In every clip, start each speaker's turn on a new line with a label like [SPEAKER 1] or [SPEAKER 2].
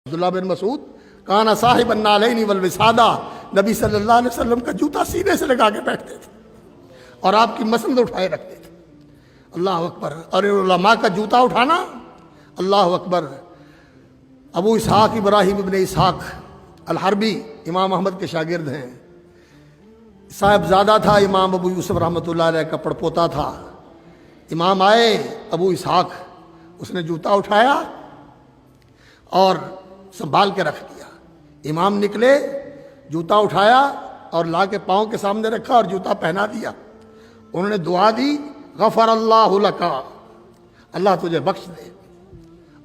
[SPEAKER 1] عبداللہ بن مسعود کانا صاحب النعلین والوسادہ، نبی صلی اللہ علیہ وسلم کا جوتا سینے سے لگا کے بیٹھتے تھے اور آپ کی مسند اٹھائے رکھتے تھے۔ اللہ اکبر۔ اور علماء کا جوتا اٹھانا، اللہ اکبر۔ ابو اسحاق ابراہیم ابن اسحاق الحربی امام احمد کے شاگرد ہیں، صاحبزادہ تھا امام ابو یوسف رحمۃ اللہ علیہ کا پڑپوتا تھا۔ امام آئے ابو اسحاق، اس نے جوتا اٹھایا اور سنبھال کے رکھ دیا۔ امام نکلے، جوتا اٹھایا اور لا کے پاؤں کے سامنے رکھا اور جوتا پہنا دیا۔ انہوں نے دعا دی، غفر اللہ لکا، اللہ تجھے بخش دے۔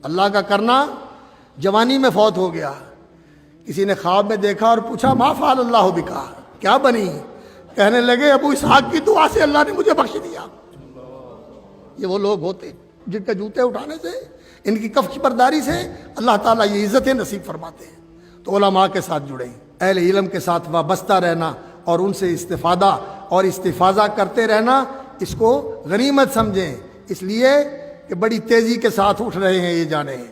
[SPEAKER 1] اللہ کا کرنا جوانی میں فوت ہو گیا۔ کسی نے خواب میں دیکھا اور پوچھا ما فعل اللہ بکا، کیا بنی؟ کہنے لگے ابو اسحاق کی دعا سے اللہ نے مجھے بخش دیا۔ یہ وہ لوگ ہوتے جن کے جوتے اٹھانے سے، ان کی کفش برداری سے اللہ تعالیٰ یہ عزتیں نصیب فرماتے ہیں۔ تو علماء کے ساتھ جڑیں، اہل علم کے ساتھ وابستہ رہنا اور ان سے استفادہ اور استفاضہ کرتے رہنا، اس کو غنیمت سمجھیں، اس لیے کہ بڑی تیزی کے ساتھ اٹھ رہے ہیں یہ جانیں۔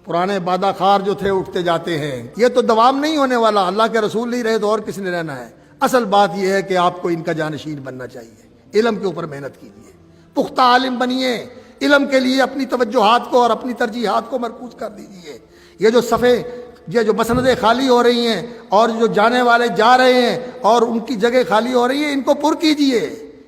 [SPEAKER 1] پرانے بادہ خار جو تھے اٹھتے جاتے ہیں، یہ تو دوام نہیں ہونے والا۔ اللہ کے رسول نہیں رہے تو اور کس نے رہنا ہے؟ اصل بات یہ ہے کہ آپ کو ان کا جانشین بننا چاہیے۔ علم کے اوپر محنت کیجیے، پختہ عالم بنیے، علم کے لیے اپنی توجہات کو اور اپنی ترجیحات کو مرکوز کر دیجیے۔ یہ جو صفحے، یہ جو مسندیں خالی ہو رہی ہیں اور جو جانے والے جا رہے ہیں اور ان کی جگہ خالی ہو رہی ہے، ان کو پر کیجیے،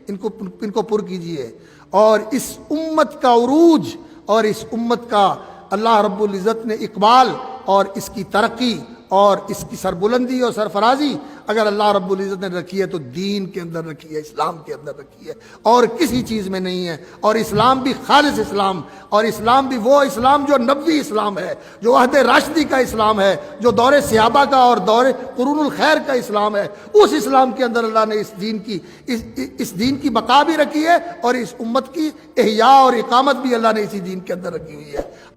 [SPEAKER 1] ان کو پر کیجیے۔ اور اس امت کا عروج اور اس امت کا اللہ رب العزت نے اقبال اور اس کی ترقی اور اس کی سربلندی اور سرفرازی اگر اللہ رب العزت نے رکھی ہے تو دین کے اندر رکھی ہے، اسلام کے اندر رکھی ہے، اور کسی چیز میں نہیں ہے۔ اور اسلام بھی خالص اسلام، اور اسلام بھی وہ اسلام جو نبوی اسلام ہے، جو عہد راشدی کا اسلام ہے، جو دور صحابہ کا اور دور قرون الخیر کا اسلام ہے، اس اسلام کے اندر اللہ نے اس دین کی بقا بھی رکھی ہے، اور اس امت کی احیاء اور اقامت بھی اللہ نے اسی دین کے اندر رکھی ہوئی ہے۔